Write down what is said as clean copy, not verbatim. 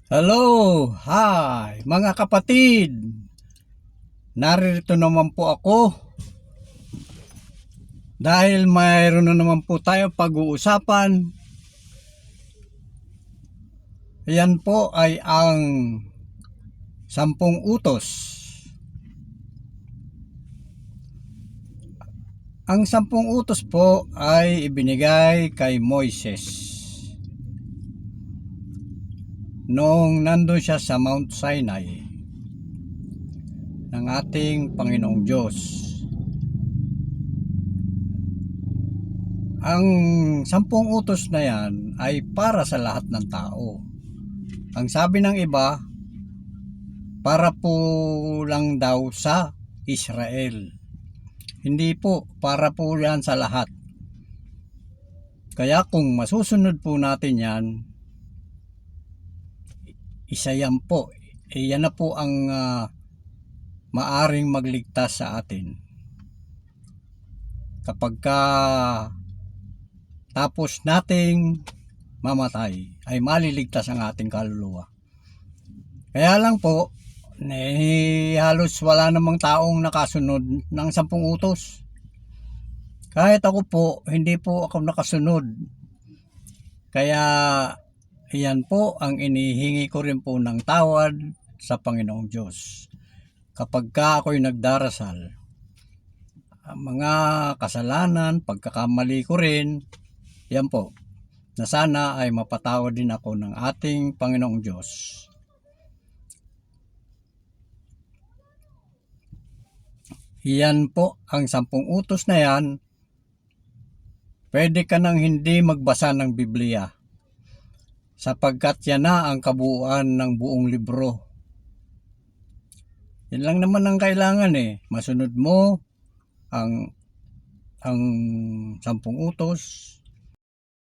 Hello! Hi! Mga kapatid! Narito naman po ako dahil mayroon na naman po tayo pag-uusapan. Yan po ay ang 10 utos. Ang 10 utos po ay ibinigay kay Moises noong nandun siya sa Mount Sinai ng ating Panginoong Diyos. Ang 10 utos na yan ay para sa lahat ng tao. Ang sabi ng iba, para po lang daw sa Israel. Hindi po, para po yan sa lahat. Kaya kung masusunod po natin yan, isa yan po. Yan na po ang maaring magligtas sa atin. Kapag tapos nating mamatay, ay maliligtas ang ating kaluluwa. Kaya lang po, halos wala namang taong nakasunod ng 10 utos. Kahit ako po, hindi po ako nakasunod. Kaya iyan po ang inihingi ko rin po ng tawad sa Panginoong Diyos. Kapag ako'y nagdarasal, ang mga kasalanan, pagkakamali ko rin, yan po, na sana ay mapatawad din ako ng ating Panginoong Diyos. Iyan po ang 10 utos na yan. Pwede ka nang hindi magbasa ng Biblia sapagkat yan na ang kabuuan ng buong libro. Yan lang naman ang kailangan masunod mo ang 10 utos